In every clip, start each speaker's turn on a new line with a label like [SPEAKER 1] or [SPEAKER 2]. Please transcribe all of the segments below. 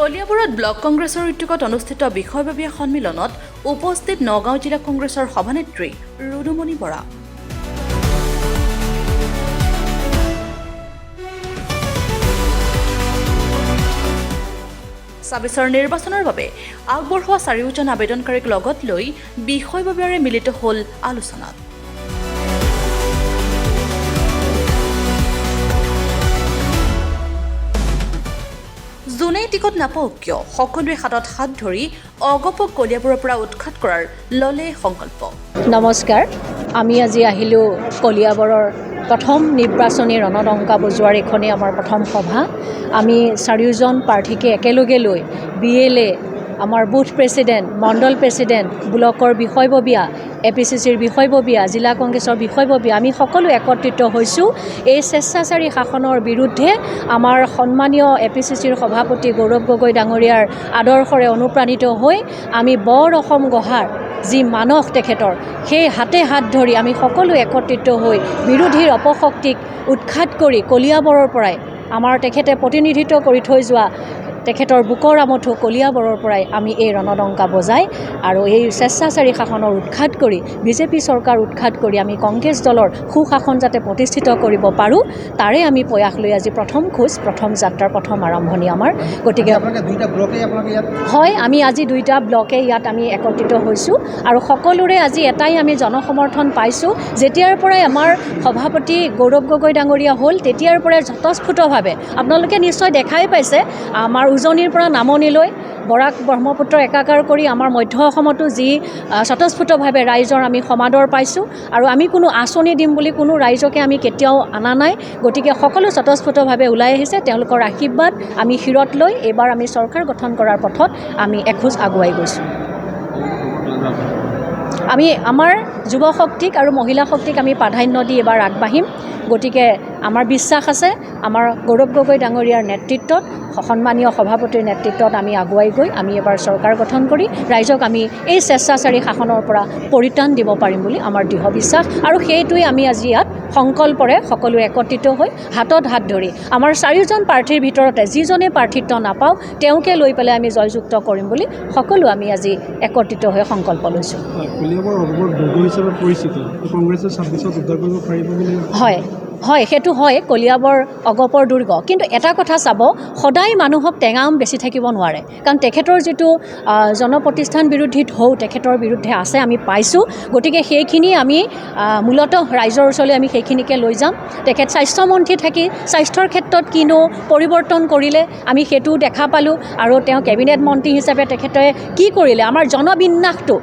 [SPEAKER 1] কলিয়াবৰত ব্লক কংগ্ৰেছৰ উদ্যোগত অনুষ্ঠিত বিষয়ববীয়া সন্মিলনত উপস্থিত নগাঁও জিলা কংগ্ৰেছৰ সভানেত্ৰী ৰুদুমণি বৰা। ছাব্বিছৰ নিৰ্বাচনৰ বাবে আগবঢ়োৱা চাৰিওজন আবেদনকাৰীক লগত লৈ বিষয়ববীয়াৰে মিলিত হ'ল আলোচনাত। যোনেই টিকট নাপাওক কিয় সকলোৱে হাতত হাত ধৰি অগপক কলিয়াবৰৰ পৰা উৎখাত কৰাৰ ললে সংকল্প।
[SPEAKER 2] নমস্কাৰ, আমি আজি আহিলোঁ কলিয়াবৰৰ প্ৰথম নিৰ্বাচনী ৰণডংকা বজোৱাৰ এইখনেই আমাৰ প্ৰথম সভা। আমি চাৰিওজন প্ৰাৰ্থীকে একেলগে লৈ BLA, আমাৰ বুথ প্ৰেছিডেণ্ট, মণ্ডল প্ৰেছিডেণ্ট, ব্লকৰ বিষয়ববীয়া, APCCৰ বিষয়ববীয়া, জিলা কংগ্ৰেছৰ বিষয়ববীয়া, আমি সকলো একত্ৰিত হৈছোঁ এই স্বেচ্ছাচাৰী শাসনৰ বিৰুদ্ধে। আমাৰ সন্মানীয় APCCৰ সভাপতি গৌৰৱ গগৈ ডাঙৰীয়াৰ আদৰ্শৰে অনুপ্ৰাণিত হৈ আমি বৰ অসম গঢ়াৰ যি মানস তেখেতৰ, সেই হাতে হাত ধৰি আমি সকলো একত্ৰিত হৈ বিৰোধীৰ অপশক্তিক উৎখাত কৰি কলিয়াবৰৰ পৰাই আমাৰ তেখেতে প্ৰতিনিধিত্ব কৰি থৈ যোৱা তেখেতৰ বুকৰ আমঠু কলিয়াবৰৰ পৰাই আমি এই ৰণডংকা বজাই আৰু এই স্বেচ্ছাচাৰী শাসনৰ উৎখাত কৰি BJP চৰকাৰ উৎখাত কৰি আমি কংগ্ৰেছ দলৰ সুশাসন যাতে প্ৰতিষ্ঠিত কৰিব পাৰোঁ, তাৰে আমি প্ৰয়াস লৈ আজি প্ৰথম খোজ, প্ৰথম যাত্ৰাৰ প্ৰথম আৰম্ভণি আমাৰ। গতিকে হয়, আমি আজি দুইটা ব্লকে ইয়াত আমি একত্ৰিত হৈছোঁ আৰু সকলোৰে আজি এটাই আমি জনসমৰ্থন পাইছোঁ। যেতিয়াৰ পৰাই আমাৰ সভাপতি গৌৰৱ গগৈ ডাঙৰীয়া হ'ল তেতিয়াৰ পৰাই স্বতঃস্ফূৰ্তভাৱে আপোনালোকে নিশ্চয় দেখাই পাইছে, আমাৰ উজনিৰ পৰা নামনিলৈ বৰাক ব্ৰহ্মপুত্ৰ একাকাৰ কৰি আমাৰ মধ্য অসমতো যি স্বতঃস্ফূৰ্তভাৱে ৰাইজৰ আমি সমাদৰ পাইছোঁ আৰু আমি কোনো আঁচনি দিম বুলি কোনো ৰাইজকে আমি কেতিয়াও অনা নাই। গতিকে সকলো স্বতঃস্ফূৰ্তভাৱে ওলাই আহিছে, তেওঁলোকৰ আশীৰ্বাদ আমি শিৰত লৈ এইবাৰ আমি চৰকাৰ গঠন কৰাৰ পথত আমি এখোজ আগুৱাই গৈছোঁ। আমি আমাৰ যুৱ শক্তিক আৰু মহিলা শক্তিক আমি প্ৰাধান্য দি এবাৰ আগবাঢ়িম। গতিকে আমাৰ বিশ্বাস আছে, আমাৰ গৌৰৱ গগৈ ডাঙৰীয়াৰ নেতৃত্বত, সন্মানীয় সভাপতিৰ নেতৃত্বত আমি আগুৱাই গৈ আমি এবাৰ চৰকাৰ গঠন কৰি ৰাইজক আমি এই স্বেচ্ছাচাৰী শাসনৰ পৰা পৰিত্ৰাণ দিব পাৰিম বুলি আমাৰ দৃঢ় বিশ্বাস। আৰু সেইটোৱে আমি আজি ইয়াত সংকল্পৰে সকলো একত্ৰিত হৈ হাতত হাত ধৰি আমাৰ চাৰিওজন প্ৰাৰ্থীৰ ভিতৰতে যিজনে প্ৰাৰ্থিত্ব নাপাওঁ তেওঁকে লৈ পেলাই আমি জয়যুক্ত কৰিম বুলি সকলো আমি আজি একত্ৰিত হৈ সংকল্প লৈছোঁ। হয়, সেইটো হয়, কলিয়াবৰ অগপৰ দুৰ্গ। কিন্তু এটা কথা চাব, সদায় মানুহক টেঙা আম বেছি থাকিব নোৱাৰে, কাৰণ তেখেতৰ যিটো জনপ্ৰতিষ্ঠান বিৰোধী ঢৌ তেখেতৰ বিৰুদ্ধে আছে আমি পাইছোঁ। গতিকে সেইখিনি আমি মূলতঃ ৰাইজৰ ওচৰলৈ আমি সেইখিনিকে লৈ যাম। তেখেত স্বাস্থ্যমন্ত্ৰী থাকি স্বাস্থ্যৰ ক্ষেত্ৰত কিনো পৰিৱৰ্তন কৰিলে আমি সেইটোও দেখা পালোঁ, আৰু তেওঁ কেবিনেট মন্ত্ৰী হিচাপে তেখেতে কি কৰিলে, আমাৰ জনবিন্যাসটো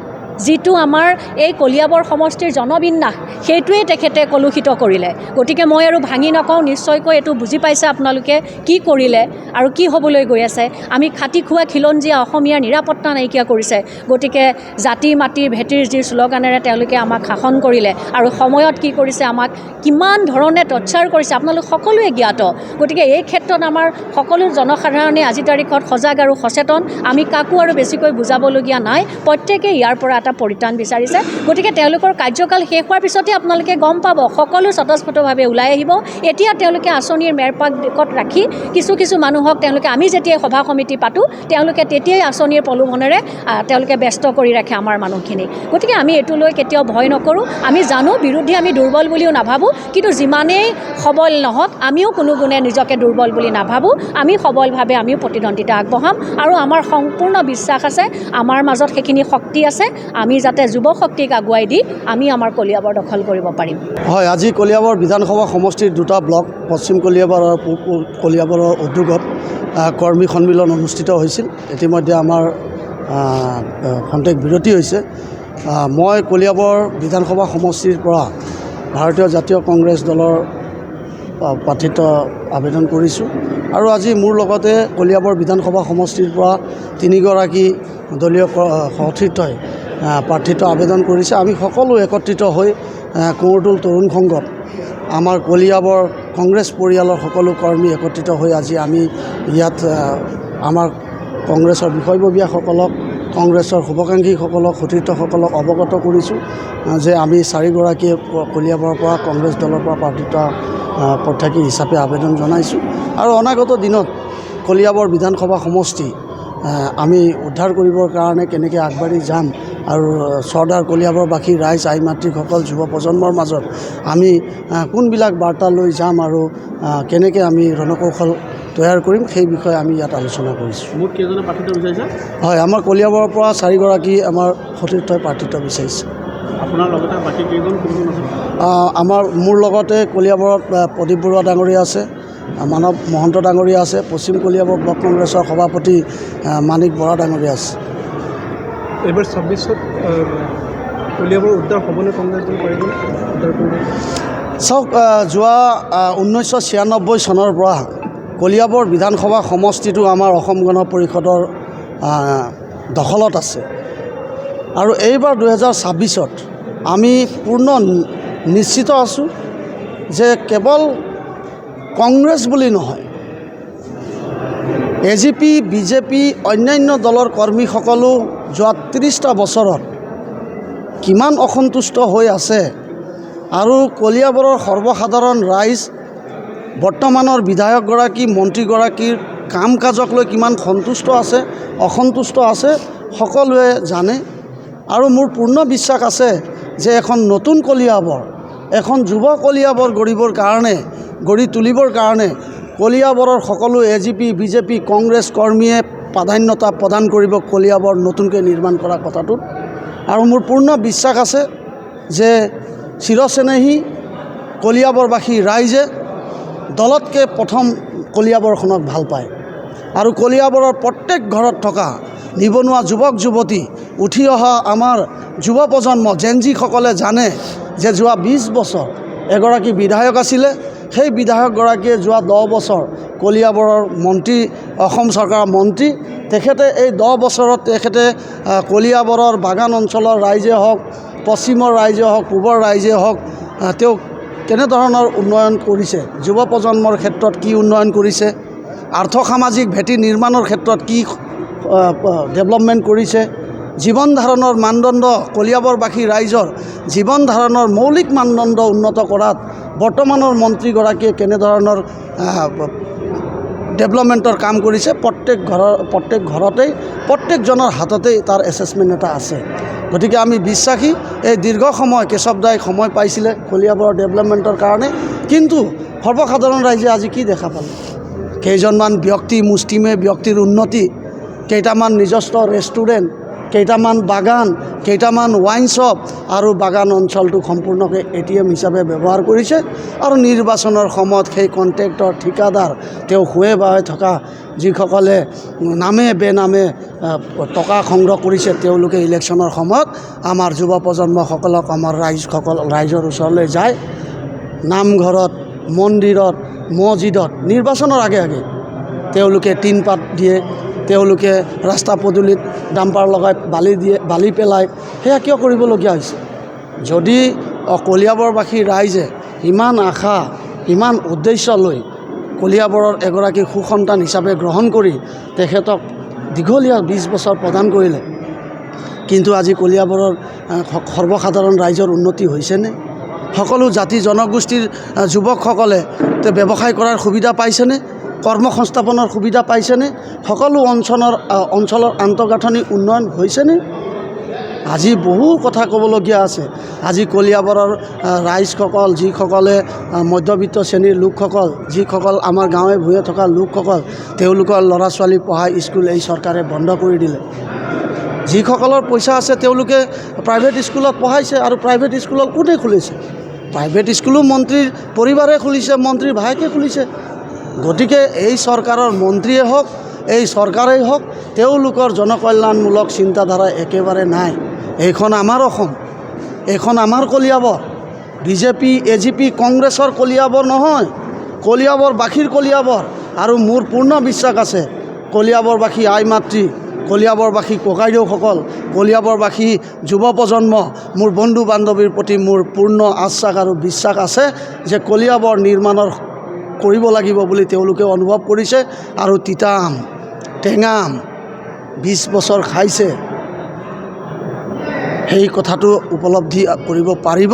[SPEAKER 2] যিটো আমাৰ এই কলিয়াবৰ সমষ্টিৰ জনবিন্যাস সেইটোৱেই তেখেতে কলুষিত কৰিলে। গতিকে মই আৰু ভাঙি নকওঁ, নিশ্চয়কৈ এইটো বুজি পাইছে আপোনালোকে কি কৰিলে আৰু কি হ'বলৈ গৈ আছে। আমি খাটি খোৱা খিলঞ্জীয়া অসমীয়াৰ নিৰাপত্তা নাইকিয়া কৰিছে। গতিকে জাতি মাটিৰ ভেটিৰ যি শ্লোগানেৰে তেওঁলোকে আমাক শাসন কৰিলে আৰু সময়ত কি কৰিছে, আমাক কিমান ধৰণে টৰ্চাৰ কৰিছে আপোনালোক সকলোৱে জ্ঞাত। গতিকে এই ক্ষেত্ৰত আমাৰ সকলো জনসাধাৰণে আজি তাৰিখত সজাগ আৰু সচেতন, আমি কাকো আৰু বেছিকৈ বুজাবলগীয়া নাই, প্ৰত্যেকেই ইয়াৰ পৰা পৰিত্ৰাণ বিচাৰিছে। গতিকে তেওঁলোকৰ কাৰ্যকাল শেষ হোৱাৰ পিছতে আপোনালোকে গম পাব, সকলো স্বতঃস্ফূৰ্তভাৱে ওলাই আহিব। এতিয়া তেওঁলোকে আঁচনিৰ মেৰপাকত ৰাখি কিছু মানুহক তেওঁলোকে, আমি যেতিয়াই সভা সমিতি পাতোঁ তেওঁলোকে তেতিয়াই আঁচনিৰ প্ৰলোভনেৰে তেওঁলোকে ব্যস্ত কৰি ৰাখে আমাৰ মানুহখিনিক। গতিকে আমি এইটো লৈ কেতিয়াও ভয় নকৰোঁ। আমি জানো বিৰোধী আমি দুৰ্বল বুলিও নাভাবোঁ, কিন্তু যিমানেই সবল নহওক আমিও কোনো গুণে নিজকে দুৰ্বল বুলি নাভাবোঁ। আমি সবলভাৱে আমিও প্ৰতিদ্বন্দ্বিতা আগবঢ়াম আৰু আমাৰ সম্পূৰ্ণ বিশ্বাস আছে আমাৰ মাজত সেইখিনি শক্তি আছে। আমি যাতে যুৱ শক্তিক আগুৱাই দি আমি আমাৰ কলিয়াবৰ দখল কৰিব পাৰিম।
[SPEAKER 3] হয়, আজি কলিয়াবৰ বিধানসভা সমষ্টিৰ দুটা ব্লক, পশ্চিম কলিয়াবৰ আৰু পূব কলিয়াবৰৰ উদ্যোগত কৰ্মী সন্মিলন অনুষ্ঠিত হৈছিল। ইতিমধ্যে আমাৰ খন্তেক বিৰতি হৈছে। মই কলিয়াবৰ বিধানসভা সমষ্টিৰ পৰা ভাৰতীয় জাতীয় কংগ্ৰেছ দলৰ প্ৰাৰ্থিত্ব আবেদন কৰিছোঁ আৰু আজি মোৰ লগতে কলিয়াবৰ বিধানসভা সমষ্টিৰ পৰা 3গৰাকী দলীয় সতীৰ্থই প্ৰাৰ্থিত্ব আবেদন কৰিছে। আমি সকলো একত্ৰিত হৈ কোঁৱৰটোল তৰুণ সংঘত আমাৰ কলিয়াবৰ কংগ্ৰেছ পৰিয়ালৰ সকলো কৰ্মী একত্ৰিত হৈ আজি আমি ইয়াত আমাৰ কংগ্ৰেছৰ বিষয়ববীয়াসকলক, কংগ্ৰেছৰ শুভাকাংক্ষীসকলক, সতীৰ্থসকলক অৱগত কৰিছোঁ যে আমি 4গৰাকীয়ে কলিয়াবৰৰ পৰা কংগ্ৰেছ দলৰ পৰা প্ৰাৰ্থিত্ব প্ৰত্যাশী হিচাপে আবেদন জনাইছোঁ আৰু অনাগত দিনত কলিয়াবৰ বিধানসভা সমষ্টি আমি উদ্ধাৰ কৰিবৰ কাৰণে কেনেকৈ আগবাঢ়ি যাম আৰু চৰ্দাৰ কলিয়াবৰবাসী ৰাইজ আই মাতৃসকল যুৱ প্ৰজন্মৰ মাজত আমি কোনবিলাক বাৰ্তা লৈ যাম আৰু কেনেকৈ আমি ৰণকৌশল তৈয়াৰ কৰিম সেই বিষয়ে আমি ইয়াত আলোচনা কৰিছোঁ।
[SPEAKER 4] মুঠ কেইজনে প্ৰাৰ্থিত্ব বিচাৰিছে?
[SPEAKER 3] হয়, আমাৰ কলিয়াবৰৰ পৰা 4গৰাকী আমাৰ সতীৰ্থই প্ৰাৰ্থিত্ব বিচাৰিছে।
[SPEAKER 4] আপোনাৰ লগতে বাকী কেইজন কোন কোন আছে?
[SPEAKER 3] মোৰ লগতে কলিয়াবৰত প্ৰদীপ বৰুৱা ডাঙৰীয়া আছে, মানৱ মহন্ত ডাঙৰীয়া আছে, পশ্চিম কলিয়াবৰ ব্লক কংগ্ৰেছৰ সভাপতি মানিক বৰা ডাঙৰীয়া আছে।
[SPEAKER 4] এইবাৰ 26ত কলিয়াবৰ উদ্ধাৰ হ'বনে? কংগ্ৰেছ দল পাৰিব উদ্ধাৰ কৰিব?
[SPEAKER 3] চাওক, যোৱা 1996 চনৰ পৰা কলিয়াবৰ বিধানসভা সমষ্টিটো আমাৰ অসম গণ পৰিষদৰ দখলত আছে আৰু এইবাৰ 2026ত আমি পূৰ্ণ নিশ্চিত আছোঁ যে কেৱল কংগ্ৰেছ বুলি নহয়, AGP, BJP অন্যান্য দলৰ কৰ্মীসকলো যোৱা 30টা বছৰত কিমান অসন্তুষ্ট হৈ আছে আৰু কলিয়াবৰৰ সৰ্বসাধাৰণ ৰাইজ বৰ্তমানৰ বিধায়কগৰাকী মন্ত্ৰীগৰাকীৰ কাম কাজক লৈ কিমান সন্তুষ্ট আছে অসন্তুষ্ট আছে সকলোৱে জানে। আৰু মোৰ পূৰ্ণ বিশ্বাস আছে যে এখন নতুন কলিয়াবৰ, এখন যুৱ কলিয়াবৰ গঢ়ি তুলিবৰ কাৰণে কলিয়াবৰৰ সকলো AGP, BJP, কংগ্ৰেছ কৰ্মীয়ে প্ৰাধান্যতা প্ৰদান কৰিব কলিয়াবৰ নতুনকৈ নিৰ্মাণ কৰা কথাটোত। আৰু মোৰ পূৰ্ণ বিশ্বাস আছে যে চিৰচেনেহী কলিয়াবৰবাসী ৰাইজে দলতকৈ প্ৰথম কলিয়াবৰখনক ভাল পায় আৰু কলিয়াবৰৰ প্ৰত্যেক ঘৰত থকা নিবনুৱা যুৱক যুৱতী, উঠি অহা আমাৰ যুৱ প্ৰজন্ম জেনজিসকলে জানে যে যোৱা 20 বছৰ এগৰাকী বিধায়ক আছিলে, সেই বিধায়কগৰাকীয়ে যোৱা 10 বছৰ কলিয়াবৰৰ মন্ত্ৰী, অসম চৰকাৰৰ মন্ত্ৰী। তেখেতে এই 10 বছৰত তেখেতে কলিয়াবৰৰ বাগান অঞ্চলৰ ৰাইজে হওক, পশ্চিমৰ ৰাইজে হওক, পূবৰ ৰাইজে হওক, তেওঁ কেনেধৰণৰ উন্নয়ন কৰিছে, যুৱ প্ৰজন্মৰ ক্ষেত্ৰত কি উন্নয়ন কৰিছে, আৰ্থ সামাজিক ভেটি নিৰ্মাণৰ ক্ষেত্ৰত কি ডেভেলপমেণ্ট কৰিছে, জীৱন ধাৰণৰ মানদণ্ড, কলিয়াবৰবাসী ৰাইজৰ জীৱন ধাৰণৰ মৌলিক মানদণ্ড উন্নত কৰাত বৰ্তমানৰ মন্ত্ৰীগৰাকীয়ে কেনেধৰণৰ ডেভেলপমেণ্টৰ কাম কৰিছে, প্ৰত্যেক ঘৰতেই প্ৰত্যেকজনৰ হাততেই তাৰ এছেছমেণ্ট এটা আছে। গতিকে আমি বিশ্বাসী, এই দীৰ্ঘ সময় কেশৱ দাই সময় পাইছিলে কলিয়াবৰৰ ডেভেলপমেণ্টৰ কাৰণে, কিন্তু সৰ্বসাধাৰণ ৰাইজে আজি কি দেখা পালে? কেইজনমান ব্যক্তি, মুষ্টিমেয় ব্যক্তিৰ উন্নতি, কেইটামান নিজস্ব ৰেষ্টুৰেণ্ট, কেইটামান বাগান, কেইটামান ৱাইন শ্বপ আৰু বাগান অঞ্চলটোক সম্পূৰ্ণকৈ ATM হিচাপে ব্যৱহাৰ কৰিছে। আৰু নিৰ্বাচনৰ সময়ত সেই কণ্ট্ৰেক্টৰ ঠিকাদাৰ তেওঁ শুৱে বাৱে থকা যিসকলে নামে বেনামে টকা সংগ্ৰহ কৰিছে, তেওঁলোকে ইলেকশ্যনৰ সময়ত আমাৰ যুৱ প্ৰজন্মসকলক, আমাৰ ৰাইজৰ ওচৰলৈ যায়, নামঘৰত, মন্দিৰত, মছজিদত নিৰ্বাচনৰ আগে আগে তেওঁলোকে টিন পাত দিয়ে, তেওঁলোকে ৰাস্তা পদূলিত ডাম্পাৰ লগাই বালি পেলায়। সেয়া কিয় কৰিবলগীয়া হৈছে? যদি কলিয়াবৰবাসী ৰাইজে ইমান আশা, ইমান উদ্দেশ্য লৈ কলিয়াবৰৰ এগৰাকী সুসন্তান হিচাপে গ্ৰহণ কৰি তেখেতক দীঘলীয়া 20 বছৰ প্ৰদান কৰিলে, কিন্তু আজি কলিয়াবৰৰ সৰ্বসাধাৰণ ৰাইজৰ উন্নতি হৈছেনে? সকলো জাতি জনগোষ্ঠীৰ যুৱকসকলে ব্যৱসায় কৰাৰ সুবিধা পাইছেনে? কৰ্মসংস্থাপনৰ সুবিধা পাইছেনে? সকলো অঞ্চলৰ আন্তঃগাঁথনি উন্নয়ন হৈছেনে? আজি বহু কথা ক'বলগীয়া আছে। আজি কলিয়াবৰৰ ৰাইজসকল, যিসকলে মধ্যবিত্ত শ্ৰেণীৰ লোকসকল, যিসকল আমাৰ গাঁৱে ভূঞে থকা লোকসকল, তেওঁলোকৰ ল'ৰা ছোৱালী পঢ়াই স্কুল এই চৰকাৰে বন্ধ কৰি দিলে। যিসকলৰ পইচা আছে তেওঁলোকে প্ৰাইভেট স্কুলত পঢ়াইছে, আৰু প্ৰাইভেট স্কুলত কোনে খুলিছে? প্ৰাইভেট স্কুলো মন্ত্ৰীৰ পৰিবাৰে খুলিছে, মন্ত্ৰীৰ ভায়েকে খুলিছে। গতিকে এই চৰকাৰৰ মন্ত্ৰীয়ে হওক, এই চৰকাৰেই হওক, তেওঁলোকৰ জনকল্যাণমূলক চিন্তাধাৰা একেবাৰে নাই। এইখন আমাৰ অসম, এইখন আমাৰ কলিয়াবৰ। BJP, AGP, কংগ্ৰেছৰ কলিয়াবৰ নহয়, কলিয়াবৰবাসীৰ কলিয়াবৰ। আৰু মোৰ পূৰ্ণ বিশ্বাস আছে কলিয়াবৰবাসী আই মাতৃ, কলিয়াবৰবাসী ককাইদেউসকল, কলিয়াবৰবাসী যুৱ প্ৰজন্ম, মোৰ বন্ধু বান্ধৱীৰ প্ৰতি মোৰ পূৰ্ণ আশ্বাস আৰু বিশ্বাস আছে যে কলিয়াবৰ নিৰ্মাণৰ কৰিব লাগিব বুলি তেওঁলোকে অনুভৱ কৰিছে। আৰু তিতা আম, টেঙা আম 20 বছৰ খাইছে, সেই কথাটো উপলব্ধি কৰিব পাৰিব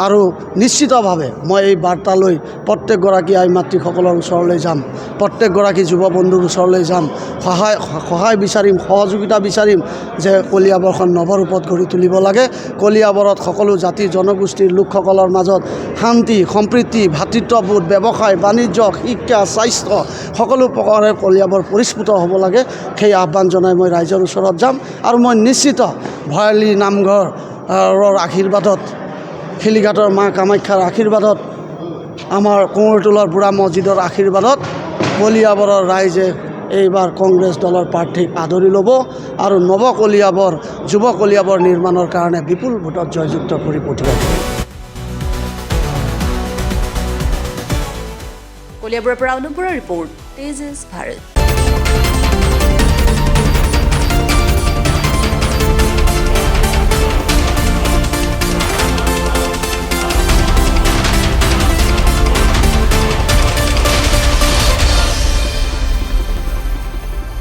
[SPEAKER 3] আৰু নিশ্চিতভাৱে মই এই বাৰ্তালৈ প্ৰত্যেকগৰাকী আই মাতৃসকলৰ ওচৰলৈ যাম, প্ৰত্যেকগৰাকী যুৱ বন্ধুৰ ওচৰলৈ যাম, সহায় বিচাৰিম, সহযোগিতা বিচাৰিম যে কলিয়াবৰখন নৱৰূপত গঢ়ি তুলিব লাগে। কলিয়াবৰত সকলো জাতি জনগোষ্ঠীৰ লোকসকলৰ মাজত শান্তি, সম্প্ৰীতি, ভাতৃত্ববোধ, ব্যৱসায়, বাণিজ্য, শিক্ষা, স্বাস্থ্য সকলো প্ৰকাৰে কলিয়াবৰ পৰিস্ফুট হ'ব লাগে। সেই আহ্বান জনাই মই ৰাইজৰ ওচৰত যাম আৰু মই নিশ্চিত ভৰালী নামঘৰৰ আশীৰ্বাদত, শিলিঘাটৰ মা কামাখ্যাৰ আশীৰ্বাদত, আমাৰ কোঁৱৰতোলৰ বুঢ়া মছজিদৰ আশীৰ্বাদত কলিয়াবৰৰ ৰাইজে এইবাৰ কংগ্ৰেছ দলৰ প্ৰাৰ্থীক আদৰি ল'ব আৰু নৱ কলিয়াবৰ, যুৱ কলিয়াবৰ নিৰ্মাণৰ কাৰণে বিপুল ভোটত জয়যুক্ত কৰি পঠিয়াব।
[SPEAKER 1] কলিয়াবৰৰ পৰা অনুপৰ ৰিপৰ্ট, তেজছ ভাৰত।